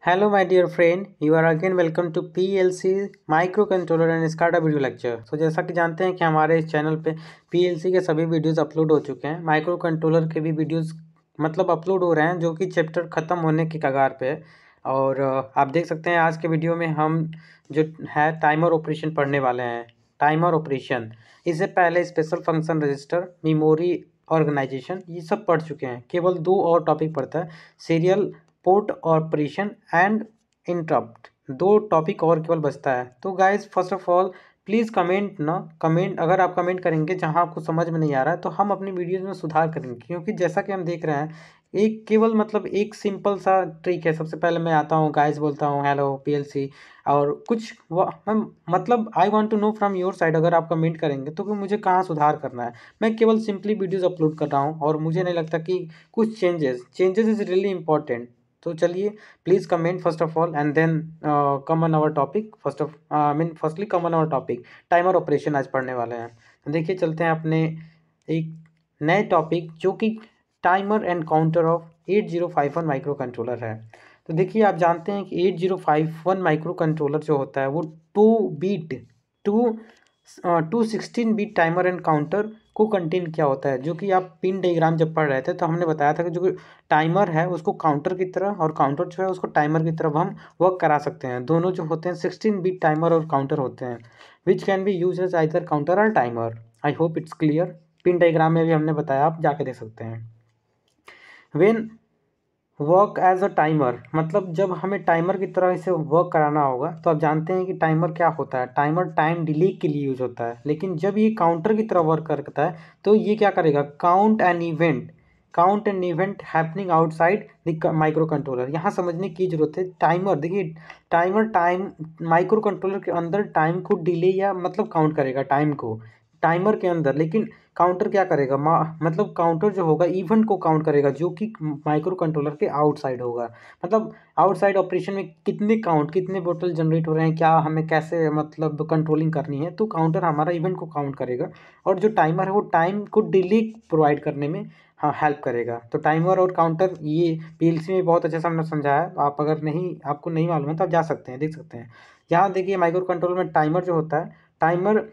Hello my dear friend, you are again welcome to PLC microcontroller and SCADA video lecture. तो जैसा कि जानते हैं कि हमारे इस चैनल पे PLC के सभी वीडियोस अपलोड हो चुके हैं। माइक्रो कंट्रोलर के भी वीडियोस अपलोड हो रहे हैं जो कि चैप्टर ख़त्म होने की कगार पे है। और आप देख सकते हैं आज के वीडियो में हम जो है टाइमर ऑपरेशन पढ़ने वाले हैं। टाइमर ऑपरेशन, इससे पहले special function register, memory organization, ये सब पढ़ चुके हैं। केवल दो और टॉपिक पढ़ता है, serial port operation and interrupt. दो टॉपिक और केवल बचता है। तो guys first of all please comment अगर आप कमेंट करेंगे जहां आपको समझ में नहीं आ रहा है तो हम अपनी वीडियोज में सुधार करेंगे, क्योंकि जैसा कि हम देख रहे हैं एक केवल एक सिंपल सा ट्रिक है। सबसे पहले मैं आता हूँ गाइज, बोलता हूँ हेलो पीएलसी और कुछ I want to know from your side. अगर आप कमेंट करेंगे तो कि मुझे कहाँ सुधार करना है। मैं केवल सिंपली वीडियोज अपलोड कर रहा हूँ और मुझे नहीं लगता कि कुछ चेंजेस इज़ रियली इंपॉर्टेंट। तो चलिए please comment first of all and then come on our topic. Firstly come on our topic, timer operation आज पढ़ने वाले हैं। तो देखिए चलते हैं अपने एक नए टॉपिक जो कि timer and counter of 8051 micro controller है। तो देखिए आप जानते हैं कि 8051 माइक्रो कंट्रोलर जो होता है वो 216 बीट टाइमर एंड काउंटर को कंटेन किया होता है। जो कि आप पिन डायग्राम जब पढ़ रहे थे तो हमने बताया था कि जो टाइमर है उसको काउंटर की तरह और काउंटर जो है उसको टाइमर की तरफ हम वर्क करा सकते हैं। दोनों जो होते हैं 16 बीट टाइमर और काउंटर होते हैं, which can be use as either counter or timer. I hope it's clear. Pin diagram में भी हमने बताया, आप जाके देख सकते हैं। When work as a timer, जब हमें टाइमर की तरह इसे वर्क कराना होगा तो आप जानते हैं कि टाइमर क्या होता है। टाइमर टाइम डिले के लिए यूज होता है, लेकिन जब ये काउंटर की तरह वर्क करता है तो ये क्या करेगा, count an event happening outside the micro controller. यहाँ समझने की जरूरत है। टाइमर देखिए, टाइम माइक्रो कंट्रोलर के अंदर टाइम को डिले या काउंट करेगा टाइम को टाइमर के अंदर, लेकिन काउंटर क्या करेगा, काउंटर जो होगा इवेंट को काउंट करेगा जो कि माइक्रो कंट्रोलर के आउटसाइड होगा। आउटसाइड ऑपरेशन में कितने बोतल जनरेट हो रहे हैं, क्या हमें कैसे कंट्रोलिंग करनी है, तो काउंटर हमारा इवेंट को काउंट करेगा। और जो टाइमर है वो टाइम को डिले प्रोवाइड करने में हाँ हेल्प करेगा। तो टाइमर और काउंटर ये पीएलसी में बहुत अच्छे से हमने समझाया है। आप अगर आपको नहीं मालूम है तो आप जा सकते हैं, देख सकते हैं। यहाँ देखिए माइक्रो कंट्रोलर में टाइमर जो होता है, टाइमर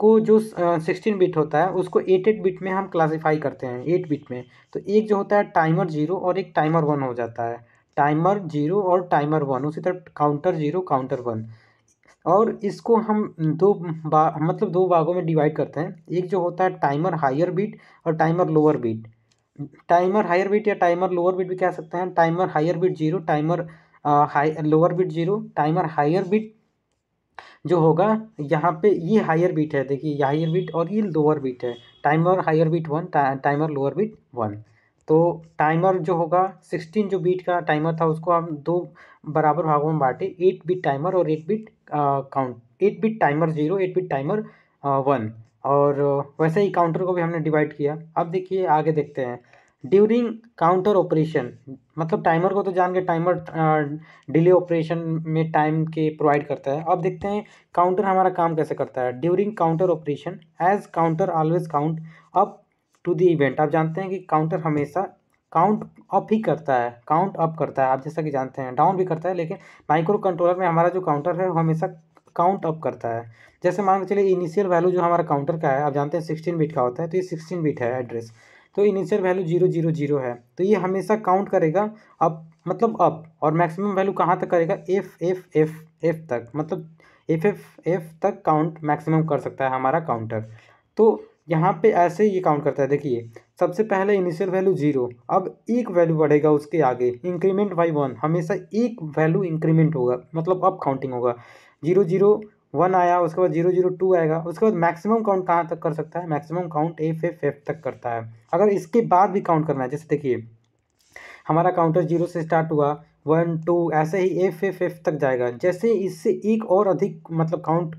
को जो 16 बिट होता है उसको 8 बिट में हम क्लासीफाई करते हैं, 8 बिट में। तो एक जो होता है टाइमर 0 और एक टाइमर 1 हो जाता है। टाइमर 0 और टाइमर 1, उसी तरह काउंटर 0 काउंटर 1। और इसको हम दो भागों में डिवाइड करते हैं। एक जो होता है टाइमर हायर बीट और timer lower byte. Timer higher byte या टाइमर लोअर बीट भी कह सकते हैं। Timer higher byte 0, timer lower byte 0। Timer higher byte जो होगा यहाँ पे ये हायर बीट है, देखिए ये हायर बीट और ये लोअर बीट है। Timer higher byte 1, timer lower byte 1। तो टाइमर जो होगा 16 जो बीट का टाइमर था उसको हम दो बराबर भागों में बांटे, 8 बिट टाइमर और 8 bit count, 8 bit timer 0, 8 bit timer 1। और वैसे ही काउंटर को भी हमने डिवाइड किया। अब देखिए आगे देखते हैं। ड्यूरिंग काउंटर ऑपरेशन, टाइमर को तो जान के टाइमर डिले ऑपरेशन में टाइम के प्रोवाइड करता है। अब देखते हैं काउंटर हमारा काम कैसे करता है। During counter operation as counter always count up to the event. आप जानते हैं कि काउंटर हमेशा काउंट अप ही करता है, काउंट अप करता है। आप जैसा कि जानते हैं डाउन भी करता है, लेकिन माइक्रो कंट्रोलर में हमारा जो काउंटर है वो हमेशा काउंट अप करता है। जैसे मान के चलिए इनिशियल वैल्यू जो हमारा काउंटर का है, आप जानते हैं 16 बिट का होता है, तो ये 16 बिट है एड्रेस। तो इनिशियल वैल्यू 000 है, तो ये हमेशा काउंट करेगा अप, अप। और मैक्सिमम वैल्यू कहाँ तक करेगा, एफ एफ एफ एफ तक, एफ एफ एफ तक काउंट मैक्सिमम कर सकता है हमारा काउंटर। तो यहाँ पे ऐसे ये काउंट करता है। देखिए सबसे पहले इनिशियल वैल्यू 0, अब एक वैल्यू बढ़ेगा उसके आगे, इंक्रीमेंट बाई 1, हमेशा एक वैल्यू इंक्रीमेंट होगा, अप काउंटिंग होगा। 001 आया, उसके बाद 002 आएगा, उसके बाद मैक्सिमम काउंट कहाँ तक कर सकता है, maximum count F F F तक करता है। अगर इसके बाद भी काउंट करना है, जैसे देखिए हमारा काउंटर 0 से स्टार्ट हुआ, 1 2 ऐसे ही एफ एफ एफ तक जाएगा। जैसे इससे एक और अधिक काउंट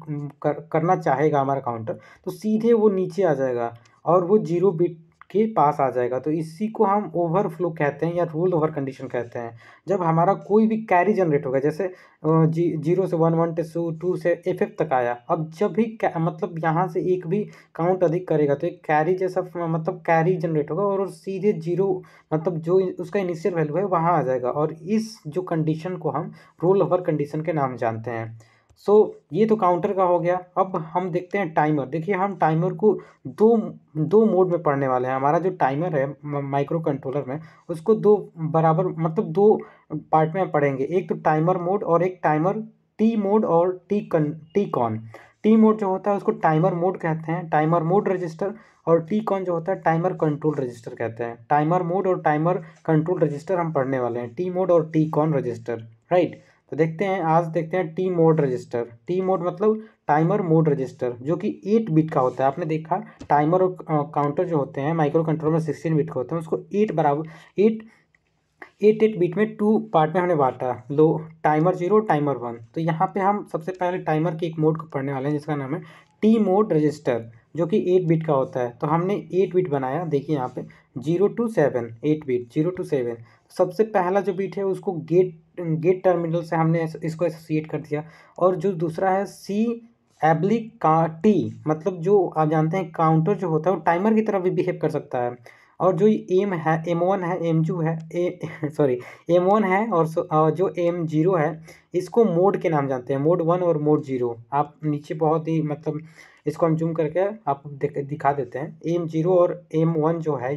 करना चाहेगा हमारा काउंटर, तो सीधे वो नीचे आ जाएगा और वो 0 बिट के पास आ जाएगा। तो इसी को हम ओवरफ्लो कहते हैं या रोल ओवर कंडीशन कहते हैं। जब हमारा कोई भी कैरी जनरेट होगा, जैसे 0 से 1, 1 से 2 से FF तक आया, अब जब भी मतलब यहाँ से एक भी काउंट अधिक करेगा तो एक कैरी जैसा मतलब कैरी जनरेट होगा और सीधे 0 मतलब जो उसका इनिशियल वैल्यू है वहाँ आ जाएगा, और इस जो कंडीशन को हम रोल ओवर कंडीशन के नाम जानते हैं। सो ये तो काउंटर का हो गया। अब हम देखते हैं टाइमर। देखिए हम टाइमर को दो दो मोड में पढ़ने वाले हैं। हमारा जो टाइमर है माइक्रो कंट्रोलर में, उसको दो बराबर मतलब दो पार्ट में पढ़ेंगे। एक तो टाइमर मोड और एक टाइमर टी मोड और टी कॉन। टी मोड जो होता है उसको टाइमर मोड कहते हैं, टाइमर मोड रजिस्टर, और टी कॉन जो होता है टाइमर कंट्रोल रजिस्टर कहते हैं। टाइमर मोड और टाइमर कंट्रोल रजिस्टर हम पढ़ने वाले हैं, टी मोड और टी कॉन रजिस्टर, राइट। तो देखते हैं, आज देखते हैं T mode register. T mode मतलब टाइमर मोड रजिस्टर, जो कि 8 बिट का होता है। आपने देखा टाइमर और काउंटर जो होते हैं माइक्रो कंट्रोलर में 16 बिट के होते हैं, उसको 8 बराबर 8 बिट में 2 पार्ट में हमने बांटा, लो टाइमर 0 टाइमर 1। तो यहाँ पे हम सबसे पहले टाइमर के एक मोड को पढ़ने वाले हैं जिसका नाम है टी मोड रजिस्टर, जो कि 8 बिट का होता है। तो हमने 8 बिट बनाया, देखिए यहाँ पे 0 to 7, 8 बिट 0 to 7। सबसे पहला जो बिट है उसको गेट टर्मिनल से हमने इसको एसोसिएट कर दिया, और जो दूसरा है सी एब्लिक का टी, मतलब जो आप जानते हैं काउंटर जो होता है वो टाइमर की तरह भी बिहेव कर सकता है। और जो एम है M1 है M2 है सॉरी M1 है, और जो M0 है, इसको मोड के नाम जानते हैं, मोड 1 और मोड 0। आप नीचे बहुत ही मतलब इसको हम जूम करके आप दिखा देते हैं। M0 और M1 जो है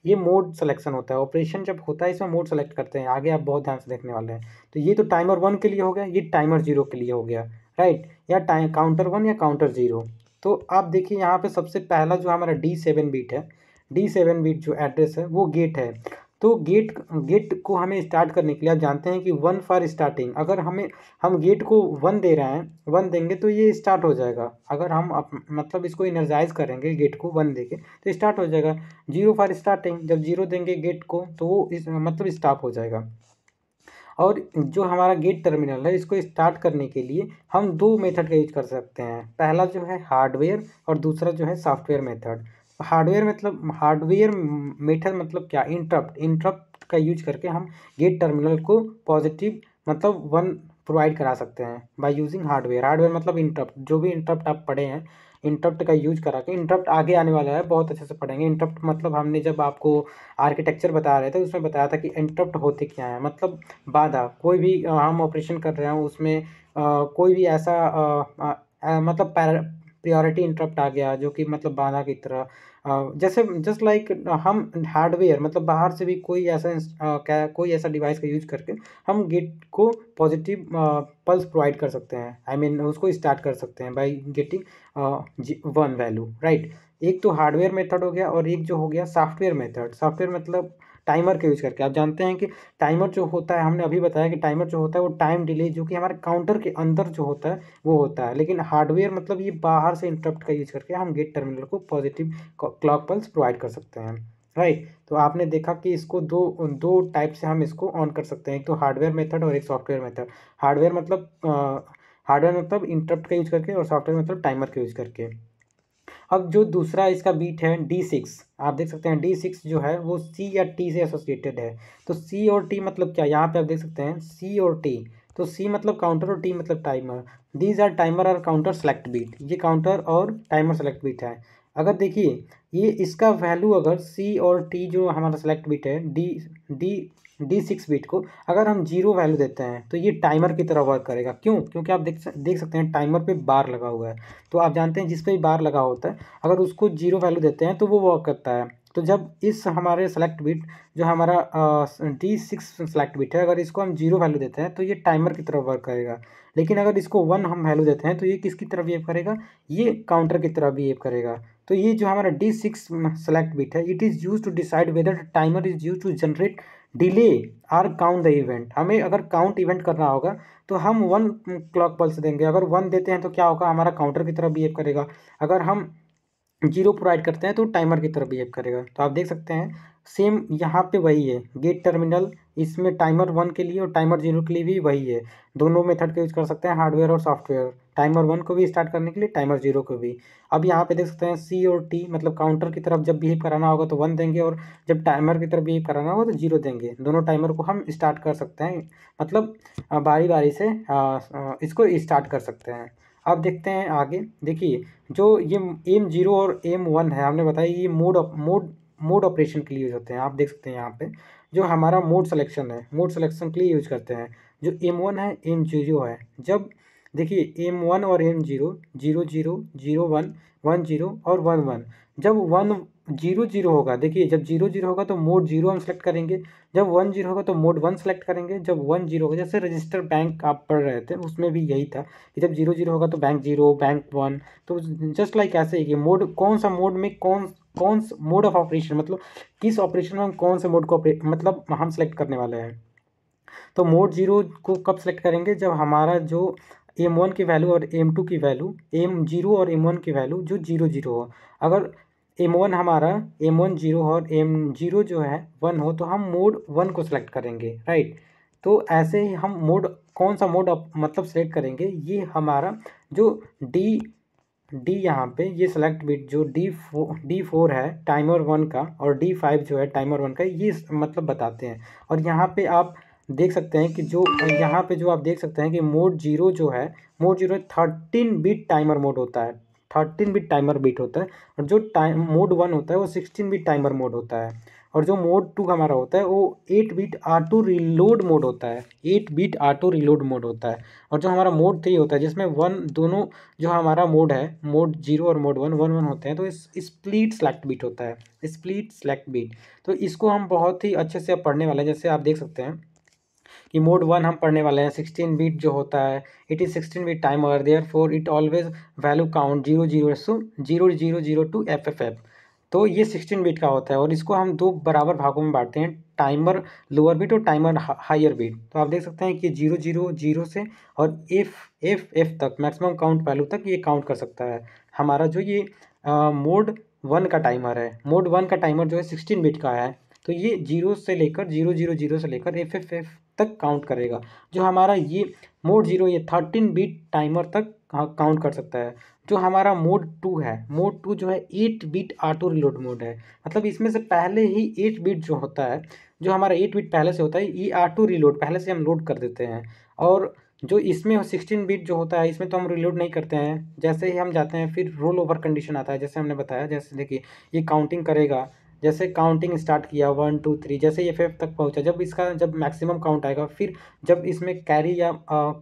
ये मोड सिलेक्शन होता है। ऑपरेशन जब होता है इसमें मोड सेलेक्ट करते हैं, आगे आप बहुत ध्यान से देखने वाले हैं। तो ये तो टाइमर 1 के लिए हो गया, ये टाइमर 0 के लिए हो गया, राइट, या काउंटर 1 या काउंटर 0। तो आप देखिए यहाँ पे सबसे पहला जो हमारा D7 बीट है, D7 बीट जो एड्रेस है वो गेट है। तो गेट को हमें स्टार्ट करने के लिए आप जानते हैं कि 1 फॉर स्टार्टिंग। अगर हम गेट को 1 दे रहे हैं, 1 देंगे तो ये स्टार्ट हो जाएगा। अगर हम मतलब इसको इनर्जाइज करेंगे गेट को 1 देके तो स्टार्ट हो जाएगा। 0 फॉर स्टार्टिंग, जब 0 देंगे गेट को तो वो मतलब स्टॉप हो जाएगा। और जो हमारा गेट टर्मिनल है इसको स्टार्ट करने के लिए हम 2 मेथड का यूज कर सकते हैं। पहला जो है हार्डवेयर और दूसरा जो है सॉफ्टवेयर मेथड। हार्डवेयर मेथड मतलब क्या, इंटरप्ट का यूज करके हम गेट टर्मिनल को पॉजिटिव मतलब 1 प्रोवाइड करा सकते हैं बाय यूजिंग हार्डवेयर मतलब इंटरप्ट। जो भी इंटरप्ट आप पढ़े हैं, इंटरप्ट का यूज करा के, इंटरप्ट आगे आने वाला है बहुत अच्छे से पढ़ेंगे। इंटरप्ट मतलब हमने जब आपको आर्किटेक्चर बता रहे थे उसमें बताया था कि इंटरप्ट होते क्या है, मतलब बाधा। कोई भी हम ऑपरेशन कर रहे हैं उसमें कोई भी ऐसा मतलब प्रायोरिटी इंटरप्ट आ गया जो कि मतलब बाधा की तरह, जैसे जस्ट लाइक हम हार्डवेयर मतलब बाहर से भी कोई ऐसा कोई ऐसा डिवाइस का यूज करके हम गेट को पॉजिटिव पल्स प्रोवाइड कर सकते हैं। आई मीन उसको स्टार्ट कर सकते हैं बाय गेटिंग 1 वैल्यू, राइट। एक तो हार्डवेयर मेथड हो गया और एक जो हो गया सॉफ्टवेयर मेथड। सॉफ्टवेयर मतलब टाइमर के यूज करके। आप जानते हैं कि टाइमर जो होता है, हमने अभी बताया कि टाइमर जो होता है वो टाइम डिले जो कि हमारे काउंटर के अंदर जो होता है वो होता है। लेकिन हार्डवेयर मतलब ये बाहर से इंटरप्ट का यूज करके हम गेट टर्मिनल को पॉजिटिव क्लॉक पल्स प्रोवाइड कर सकते हैं, राइट। तो आपने देखा कि इसको दो दो टाइप से हम इसको ऑन कर सकते हैं, एक तो हार्डवेयर मेथड और एक सॉफ्टवेयर मेथड। हार्डवेयर मतलब इंटरप्ट का यूज करके, और सॉफ्टवेयर मतलब टाइमर का यूज करके। अब जो दूसरा इसका बीट है D6, आप देख सकते हैं D6 जो है वो C या T से एसोसिएटेड है। तो C और T मतलब क्या, यहाँ पे आप देख सकते हैं C और T। तो C मतलब काउंटर और T मतलब टाइमर। दीज आर टाइमर और काउंटर सेलेक्ट बीट, ये counter or timer select beat है। अगर देखिए ये इसका वैल्यू अगर C और T जो हमारा सेलेक्ट बीट है D6 बीट को अगर हम 0 वैल्यू देते हैं तो ये टाइमर की तरह वर्क करेगा। क्यों? क्योंकि आप देख सकते हैं टाइमर पे बार लगा हुआ है। तो आप जानते हैं जिस पे भी बार लगा होता है अगर उसको 0 वैल्यू देते हैं तो वो वर्क करता है। तो जब इस हमारे सेलेक्ट बिट जो हमारा D6 सेलेक्ट बिट है, अगर इसको हम 0 वैल्यू देते हैं तो ये टाइमर की तरह वर्क करेगा। लेकिन अगर इसको 1 हम वैल्यू देते हैं तो ये किसकी तरह बिहेव करेगा, ये काउंटर की तरह बिहेव करेगा। तो ये जो हमारा D6 सेलेक्ट बिट है, it is use to decide whether timer is use to generate delay or count the event. हमें अगर काउंट इवेंट करना होगा तो हम 1 क्लॉक पल्स देंगे। अगर 1 देते हैं तो क्या होगा, हमारा काउंटर की तरह बिहेव करेगा। अगर हम जीरो प्रोवाइड करते हैं तो टाइमर की तरफ बिहेव करेगा। तो आप देख सकते हैं सेम यहाँ पे वही है, गेट टर्मिनल इसमें टाइमर 1 के लिए और टाइमर 0 के लिए भी वही है। दोनों मेथड का यूज कर सकते हैं, हार्डवेयर और सॉफ्टवेयर, टाइमर 1 को भी स्टार्ट करने के लिए, टाइमर 0 को भी। अब यहाँ पे देख सकते हैं सी और टी, मतलब काउंटर की तरफ जब बिहेव कराना होगा तो 1 देंगे, और जब टाइमर की तरफ बिहेव कराना होगा तो 0 देंगे। दोनों टाइमर को हम स्टार्ट कर सकते हैं, मतलब बारी बारी से इसको स्टार्ट कर सकते हैं। अब देखते हैं आगे। देखिए जो ये एम 0 और एम 1 है, हमने बताया ये मोड ऑपरेशन के लिए यूज होते हैं। आप देख सकते हैं यहाँ पे जो हमारा मोड सिलेक्शन है, मोड सिलेक्शन के लिए यूज करते हैं। जो एम 1 है, एम 0 है, जब देखिए एम 1 और एम 0, 0 0 0 1 1 0 और 1 1, जब 1 0 0 होगा, देखिए जब 0 0 होगा तो मोड 0 हम सेलेक्ट करेंगे, जब 1 0 होगा तो मोड 1 सेलेक्ट करेंगे, जब 1 0 होगा, जैसे रजिस्टर बैंक आप पढ़ रहे थे उसमें भी यही था कि जब 0 0 होगा तो बैंक 0 बैंक 1। तो जस्ट लाइक ऐसे ही कि मोड कौन सा मोड में कौन कौन मोड ऑफ ऑपरेशन, मतलब किस ऑपरेशन में हम कौन से मोड को मतलब हम सेलेक्ट करने वाले हैं। तो मोड 0 को कब सेलेक्ट करेंगे, जब हमारा जो एम 1 की वैल्यू और एम 2 की वैल्यू, एम 0 और एम 1 की वैल्यू जो 0 0 हो। अगर एम 1 हमारा एम 1 0 और एम 0 जो है 1 हो तो हम मोड 1 को सिलेक्ट करेंगे, राइट। तो ऐसे ही हम मोड कौन सा मोड मतलब सेलेक्ट करेंगे, ये हमारा जो डी डी यहाँ पे ये सेलेक्ट बिट जो डी फोर है टाइमर 1 का, और D5 जो है टाइमर 1 का, ये मतलब बताते हैं। और यहाँ पे आप देख सकते हैं कि जो यहाँ पे जो आप देख सकते हैं कि मोड 0 जो है, मोड 0 13 बिट टाइमर मोड होता है, 13 बिट टाइमर बिट होता है। और जो टाइम मोड 1 होता है वो 16 बिट टाइमर मोड होता है। और जो मोड 2 हमारा होता है वो 8 बिट ऑटो रिलोड मोड होता है, 8 बिट ऑटो रिलोड मोड होता है। और जो हमारा मोड 3 होता है जिसमें वन दोनों, जो हमारा मोड है मोड 0 और मोड 1 1 1 होते हैं, तो इस स्प्लिट सेलेक्ट बिट होता है, स्प्लिट सेलेक्ट बिट। तो इसको हम बहुत ही अच्छे से अब पढ़ने वाले हैं। जैसे आप देख सकते हैं कि मोड 1 हम पढ़ने वाले हैं, 16 बिट जो होता है, it is 16 bit timer, therefore it always value count 0 0 0 0 0 to FFF। तो ये 16 बिट का होता है, और इसको हम दो बराबर भागों में बांटते हैं, टाइमर लोअर बिट और टाइमर हायर बिट। तो आप देख सकते हैं कि 0 0 0 से और एफ एफ एफ तक मैक्सिमम काउंट वैल्यू तक ये काउंट कर सकता है। हमारा जो ये मोड 1 का टाइमर है, मोड 1 का टाइमर जो है 16 बिट का है। तो ये 0 से लेकर 0 0 0 से लेकर FFF तक काउंट करेगा। जो हमारा ये मोड 0 ये 13 बिट टाइमर तक काउंट कर सकता है। जो हमारा मोड 2 है, मोड 2 जो है 8 बिट ऑटो रिलोड मोड है, मतलब इसमें से पहले ही 8 बिट जो होता है, जो हमारा 8 बिट पहले से होता है, ये ऑटो रिलोड पहले से हम लोड कर देते हैं। और जो इसमें 16 बिट जो होता है इसमें तो हम रिलोड नहीं करते हैं, जैसे ही हम जाते हैं फिर रोल ओवर कंडीशन आता है, जैसे हमने बताया। जैसे देखिए ये काउंटिंग करेगा, जैसे काउंटिंग स्टार्ट किया 1 2 3, जैसे ये 5 तक पहुंचा, जब इसका जब मैक्सिमम काउंट आएगा, फिर जब इसमें कैरी या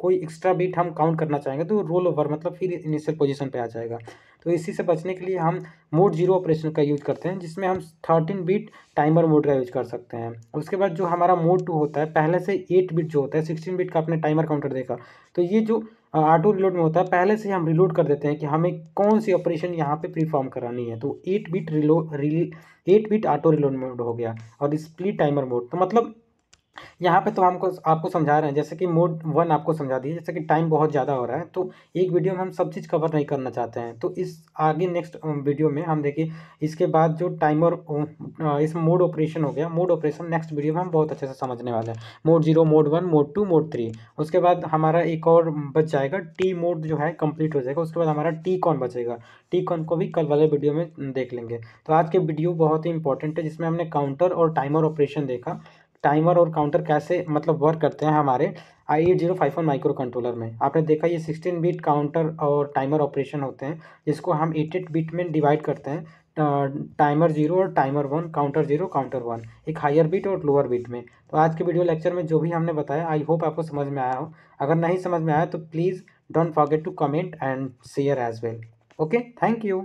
कोई एक्स्ट्रा बीट हम काउंट करना चाहेंगे तो रोल ओवर मतलब फिर इनिशियल पोजीशन पे आ जाएगा। तो इसी से बचने के लिए हम मोड 0 ऑपरेशन का यूज करते हैं, जिसमें हम 13 बिट टाइमर मोड का यूज कर सकते हैं। उसके बाद जो हमारा मोड 2 होता है, पहले से 8 बिट जो होता है, 16 बिट का अपने टाइमर काउंटर देखा, तो ये जो ऑटो रिलोड में होता है, पहले से हम रिलोड कर देते हैं कि हमें कौन सी ऑपरेशन यहाँ पे प्रीफॉर्म करानी है। तो 8 bit 8 bit auto reload mode हो गया, और स्प्लिट टाइमर मोड। तो मतलब यहाँ पे तो हमको आपको समझा रहे हैं, जैसे कि मोड 1 आपको समझा दिए, जैसे कि टाइम बहुत ज़्यादा हो रहा है तो एक वीडियो में हम सब चीज़ कवर नहीं करना चाहते हैं। तो इस आगे नेक्स्ट वीडियो में हम देखिए इसके बाद जो टाइमर इस मोड ऑपरेशन हो गया, मोड ऑपरेशन नेक्स्ट वीडियो में हम बहुत अच्छे से समझने वाले हैं। Mode 0, mode 1, mode 2, mode 3। उसके बाद हमारा एक और बच जाएगा, टी मोड जो है कंप्लीट हो जाएगा। उसके बाद हमारा टी कॉन बचेगा, टी कॉन को भी कल वाले वीडियो में देख लेंगे। तो आज के वीडियो बहुत ही इंपॉर्टेंट है, जिसमें हमने काउंटर और टाइमर ऑपरेशन देखा, टाइमर और काउंटर कैसे मतलब वर्क करते हैं हमारे i8051 माइक्रो कंट्रोलर में। आपने देखा ये 16 bit counter or timer operation होते हैं, जिसको हम 8 बिट में डिवाइड करते हैं, टाइमर 0 और टाइमर 1, काउंटर 0 काउंटर 1, एक हायर बिट और लोअर बिट में। तो आज के वीडियो लेक्चर में जो भी हमने बताया, आई होप आपको समझ में आया हो। अगर नहीं समझ में आया तो please don't forget to comment and share as well. Okay, thank you.